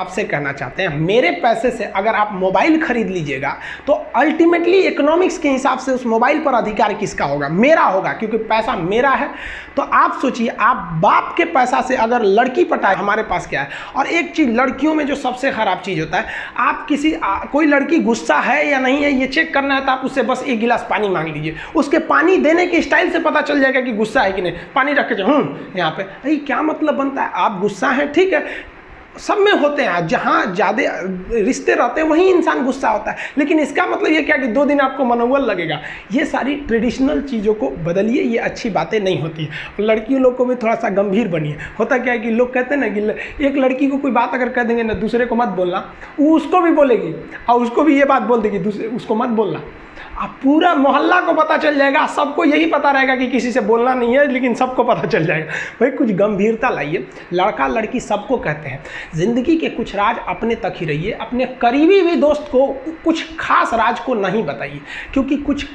आपसे कहना चाहते हैं, मेरे पैसे से अगर आप मोबाइल खरीद लीजिएगा तो अल्टीमेटली इकोनॉमिक्स के हिसाब से उस मोबाइल पर अधिकार किसका होगा? मेरा होगा, क्योंकि पैसा मेरा है। तो आप सोचिए, आप बाप के पैसा से अगर लड़की पटाए, हमारे पास क्या है। और एक चीज़ लड़कियों में जो सबसे खराब चीज़ होता है, आप कोई लड़की गुस्सा है या नहीं है ये चेक करना है तो आप उससे बस एक गिलास पानी मांग लीजिए, उसके पानी देने के स्टाइल से पता चल जाएगा कि गुस्सा है कि नहीं। पानी रख के यहाँ पे, अरे क्या मतलब बनता है? आप गुस्सा है, ठीक है, सब में होते हैं, जहाँ ज़्यादा रिश्ते रहते हैं वहीं इंसान गुस्सा होता है, लेकिन इसका मतलब ये क्या कि 2 दिन आपको मनोबल लगेगा। ये सारी ट्रेडिशनल चीज़ों को बदलिए, ये अच्छी बातें नहीं होती है। लड़कियों लोग को भी थोड़ा सा गंभीर बनिए। होता क्या है कि लोग कहते हैं ना कि एक लड़की को कोई बात अगर कह देंगे ना, दूसरे को मत बोलना, वो उसको भी बोलेगी और उसको भी ये बात बोल देगी, दूसरे उसको मत बोलना। अब पूरा मोहल्ला को पता चल जाएगा, सबको यही पता रहेगा कि किसी से बोलना नहीं है, लेकिन सबको पता चल जाएगा। भाई कुछ गंभीरता लाइए। लड़का लड़की सबको कहते हैं, ज़िंदगी के कुछ राज अपने तक ही रहिए, अपने करीबी भी दोस्त को कुछ खास राज को नहीं बताइए, क्योंकि कुछ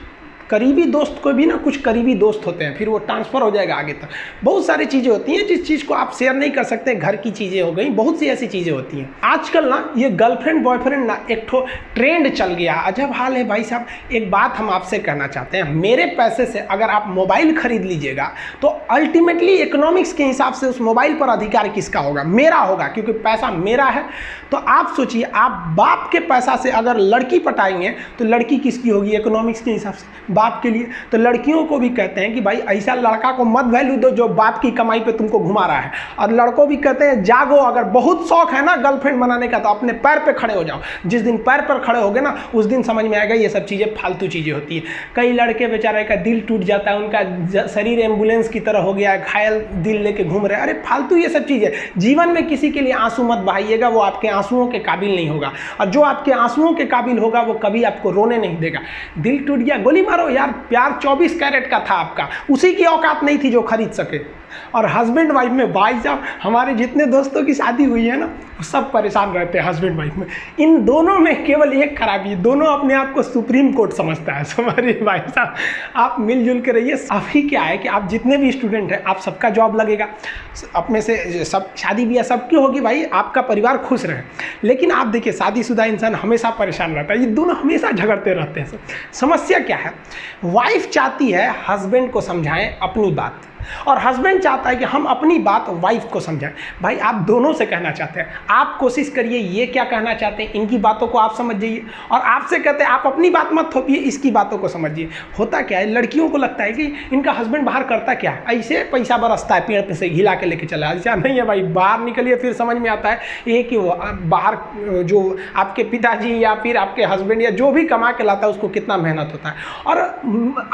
करीबी दोस्त को भी ना, कुछ करीबी दोस्त होते हैं, फिर वो ट्रांसफ़र हो जाएगा आगे तक। बहुत सारी चीज़ें होती हैं जिस चीज़ को आप शेयर नहीं कर सकते, घर की चीज़ें हो गई, बहुत सी ऐसी चीज़ें होती हैं। आजकल ना ये गर्लफ्रेंड बॉयफ्रेंड ना एक ठो ट्रेंड चल गया, अजब हाल है भाई साहब। एक बात हम आपसे कहना चाहते हैं, मेरे पैसे से अगर आप मोबाइल खरीद लीजिएगा तो अल्टीमेटली इकोनॉमिक्स के हिसाब से उस मोबाइल पर अधिकार किसका होगा? मेरा होगा, क्योंकि पैसा मेरा है। तो आप सोचिए, आप बाप के पैसा से अगर लड़की पटाएंगे तो लड़की किसकी होगी? इकोनॉमिक्स के हिसाब से बाप के लिए। तो लड़कियों को भी कहते हैं कि भाई ऐसा लड़का को मत वैल्यू दो जो बाप की कमाई पे तुमको घुमा रहा है। और लड़कों भी कहते हैं जागो, अगर बहुत शौक है ना गर्लफ्रेंड बनाने का तो अपने पैर पे खड़े हो जाओ। जिस दिन पैर पर खड़े होगे ना, उस दिन समझ में आएगा ये सब चीज़ें फालतू चीज़ें होती है। कई लड़के बेचारे का दिल टूट जाता है, उनका शरीर एम्बुलेंस की तरह हो गया है, घायल दिल लेके घूम रहे हैं। अरे फालतू ये सब चीज़ें। जीवन में किसी के लिए आंसू मत बहाइएगा, वो आपके आंसुओं के काबिल नहीं होगा, और जो आपके आंसुओं के काबिल होगा वो कभी आपको रोने नहीं देगा। दिल टूट गया, गोली मारो यार, प्यार 24 कैरेट का था आपका, उसी की औकात नहीं थी जो खरीद सके। और हस्बैंड वाइफ में भाई साहब, हमारे जितने दोस्तों की शादी हुई है ना, वो सब परेशान रहते हैं हस्बैंड वाइफ में। इन दोनों में केवल एक खराबी है, दोनों अपने आप को सुप्रीम कोर्ट समझता है। हमारे भाई साहब, आप मिलजुल के रहिए। अभी क्या है कि आप जितने भी स्टूडेंट हैं, आप सबका जॉब लगेगा, अपने से सब शादी ब्याह सबकी होगी, भाई आपका परिवार खुश रहे। लेकिन आप देखिए, शादीशुदा इंसान हमेशा परेशान रहता है, ये दोनों हमेशा झगड़ते रहते हैं। समस्या क्या है? वाइफ चाहती है हस्बैंड को समझाएं अपनी बात, और हस्बैंड चाहता है कि हम अपनी बात वाइफ को समझाएं। भाई आप दोनों से कहना चाहते हैं, आप कोशिश करिए ये क्या कहना चाहते हैं, इनकी बातों को आप समझ जाइए, और आपसे कहते हैं आप अपनी बात मत थोपिए, इसकी बातों को समझिए। होता क्या है, लड़कियों को लगता है कि इनका हस्बैंड बाहर करता क्या है, ऐसे पैसा बरसता है पेड़ पे से हिला के लेके चला। ऐसा नहीं है भाई, बाहर निकलिए फिर समझ में आता है ये कि वो बाहर जो आपके पिताजी या फिर आपके हस्बैंड या जो भी कमा के लाता है उसको कितना मेहनत होता है। और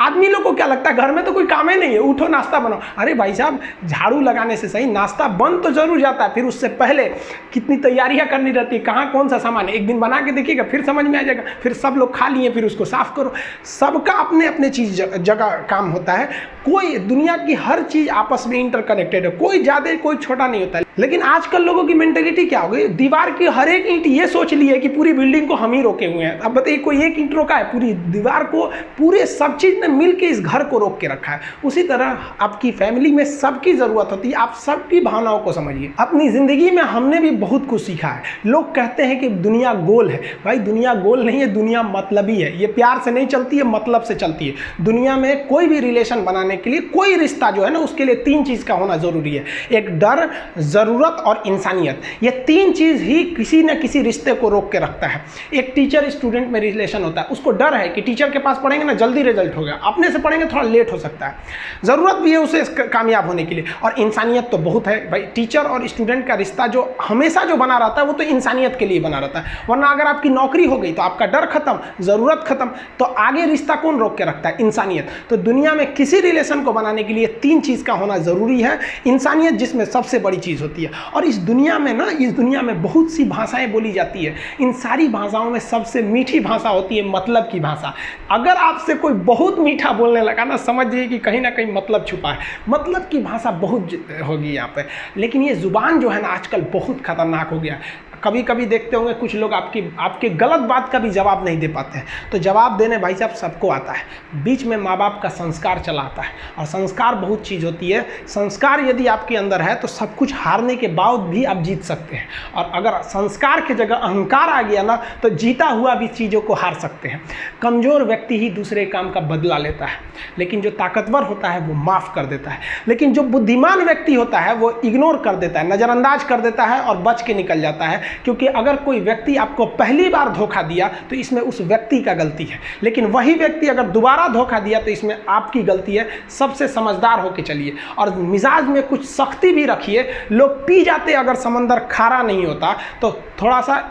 आदमी लोग को क्या लगता है, घर में तो कोई काम ही नहीं है, उठो नाश्ता बनाओ। अरे भाई साहब, झाड़ू लगाने से सही नाश्ता बन तो जरूर जाता है, फिर उससे पहले कितनी तैयारियां करनी रहती है, कहाँ कौन सा सामान है, एक दिन बना के देखिएगा, फिर समझ में आ जाएगा। फिर सब लोग खा लिए, फिर उसको साफ करो। सबका अपने अपने चीज़ जगह काम होता है। कोई दुनिया की हर चीज़ आपस में इंटरकनेक्टेड है, कोई ज़्यादा कोई छोटा नहीं होता है। लेकिन आजकल लोगों की मेंटेलिटी क्या हो गई, दीवार की हर एक ईंट ये सोच ली है कि पूरी बिल्डिंग को हम ही रोके हुए हैं। अब बताइए, कोई एक ईंट रोका है, पूरी दीवार को, पूरे सब चीज़ ने मिल के इस घर को रोक के रखा है। उसी तरह आपकी फैमिली में सबकी ज़रूरत होती है, आप सबकी भावनाओं को समझिए। अपनी ज़िंदगी में हमने भी बहुत कुछ सीखा है। लोग कहते हैं कि दुनिया गोल है, भाई दुनिया गोल नहीं है, दुनिया मतलबी है। ये प्यार से नहीं चलती है, मतलब से चलती है। दुनिया में कोई भी रिलेशन बनाने के लिए, कोई रिश्ता जो है ना, उसके लिए 3 चीज़ का होना ज़रूरी है। एक डर, ज़रूरत और इंसानियत। ये 3 चीज़ ही किसी न किसी रिश्ते को रोक के रखता है। एक टीचर स्टूडेंट में रिलेशन होता है, उसको डर है कि टीचर के पास पढ़ेंगे ना जल्दी रिजल्ट होगा, अपने से पढ़ेंगे थोड़ा लेट हो सकता है। ज़रूरत भी है उसे कामयाब होने के लिए, और इंसानियत तो बहुत है भाई। टीचर और स्टूडेंट का रिश्ता जो हमेशा जो बना रहता है वो तो इंसानियत के लिए बना रहता है। वरना अगर आपकी नौकरी हो गई तो आपका डर खत्म, ज़रूरत खत्म, तो आगे रिश्ता कौन रोक के रखता है? इंसानियत। तो दुनिया में किसी रिलेशन को बनाने के लिए 3 चीज़ का होना ज़रूरी है। इंसानियत जिसमें सबसे बड़ी चीज़ होती है। और इस दुनिया में ना, इस दुनिया में बहुत सी भाषाएं बोली जाती है। इन सारी भाषाओं में सबसे मीठी भाषा होती है मतलब की भाषा। अगर आपसे कोई बहुत मीठा बोलने लगा ना, समझिए कि कहीं ना कहीं मतलब छुपा है। मतलब की भाषा बहुत होगी यहाँ पे। लेकिन ये ज़ुबान जो है ना, आजकल बहुत खतरनाक हो गया। कभी कभी देखते होंगे कुछ लोग आपके गलत बात का भी जवाब नहीं दे पाते हैं। तो जवाब देने भाई साहब सबको आता है, बीच में माँ बाप का संस्कार चला आता है, और संस्कार बहुत चीज़ होती है। संस्कार यदि आपके अंदर है तो सब कुछ हारने के बाद भी आप जीत सकते हैं, और अगर संस्कार की जगह अहंकार आ गया ना तो जीता हुआ भी चीज़ों को हार सकते हैं। कमज़ोर व्यक्ति ही दूसरे काम का बदला लेता है, लेकिन जो ताकतवर होता है वो माफ़ कर देता है। लेकिन जो बुद्धिमान व्यक्ति होता है वो इग्नोर कर देता है, नज़रअंदाज कर देता है और बच के निकल जाता है। क्योंकि अगर कोई व्यक्ति आपको पहली बार धोखा दिया तो इसमें उस व्यक्ति का गलती है, लेकिन वही व्यक्ति अगर दोबारा धोखा दिया तो इसमें आपकी गलती है। सबसे समझदार होकर चलिए, और मिजाज में कुछ सख्ती भी रखिए। लोग पी जाते अगर समंदर खारा नहीं होता तो थोड़ा सा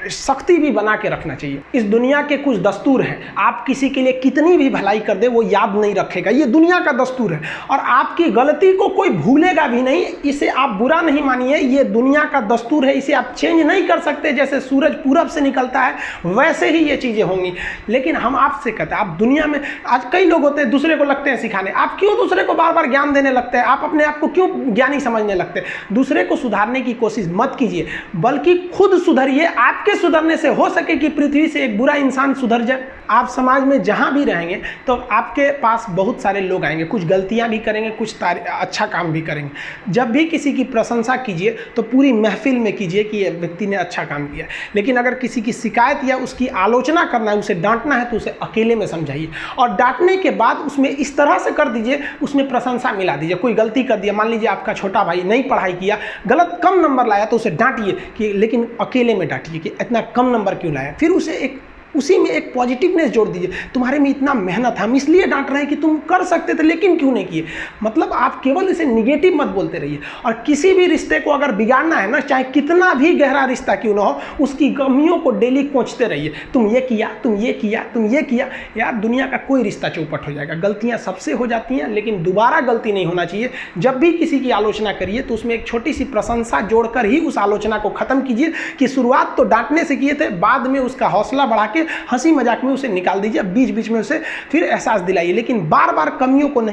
सख्ती भी बना के रखना चाहिए। इस दुनिया के कुछ दस्तूर हैं, आप किसी के लिए कितनी भी भलाई कर दे वो याद नहीं रखेगा, ये दुनिया का दस्तूर है। और आपकी गलती को कोई भूलेगा भी नहीं, इसे आप बुरा नहीं मानिए, ये दुनिया का दस्तूर है, इसे आप चेंज नहीं कर सकते। जैसे सूरज पूरब से निकलता है वैसे ही ये चीज़ें होंगी। लेकिन हम आपसे कहते हैं, आप दुनिया में आज कई लोग होते हैं दूसरे को लगते हैं सिखाने, आप क्यों दूसरे को बार बार ज्ञान देने लगते हैं? आप अपने आप को क्यों ज्ञानी समझने लगते हैं? दूसरे को सुधारने की कोशिश मत कीजिए, बल्कि खुद सुधरिए। आपके सुधरने से हो सके कि पृथ्वी से एक बुरा इंसान सुधर जाए। आप समाज में जहां भी रहेंगे तो आपके पास बहुत सारे लोग आएंगे, कुछ गलतियां भी करेंगे, कुछ अच्छा काम भी करेंगे। जब भी किसी की प्रशंसा कीजिए तो पूरी महफिल में कीजिए कि ये व्यक्ति ने अच्छा काम किया। लेकिन अगर किसी की शिकायत या उसकी आलोचना करना है, उसे डांटना है, तो उसे अकेले में समझाइए, और डांटने के बाद उसमें इस तरह से कर दीजिए, उसमें प्रशंसा मिला दीजिए। कोई गलती कर दिया, मान लीजिए आपका छोटा भाई नहीं पढ़ाई किया, गलत कम नंबर लाया, तो उसे डांटिए कि, लेकिन अकेले में डांटिए कि इतना कम नंबर क्यों लाया। फिर उसे उसी में एक पॉजिटिवनेस जोड़ दीजिए, तुम्हारे में इतना मेहनत है, हम इसलिए डांट रहे हैं कि तुम कर सकते थे लेकिन क्यों नहीं किए। मतलब आप केवल इसे निगेटिव मत बोलते रहिए। और किसी भी रिश्ते को अगर बिगाड़ना है ना, चाहे कितना भी गहरा रिश्ता क्यों ना हो, उसकी कमियों को डेली कोंचते रहिए। तुम ये किया, तुम ये किया, तुम ये किया। यार दुनिया का कोई रिश्ता चौपट हो जाएगा। गलतियाँ सबसे हो जाती हैं, लेकिन दोबारा गलती नहीं होना चाहिए। जब भी किसी की आलोचना करिए तो उसमें एक छोटी सी प्रशंसा जोड़कर ही उस आलोचना को खत्म कीजिए कि शुरुआत तो डांटने से किए थे, बाद में उसका हौसला बढ़ा के हंसी मजाक में उसे निकाल दीजिए। बीच बीच में उसे फिर एहसास दिलाइए, लेकिन बार बार कमियों को नहीं।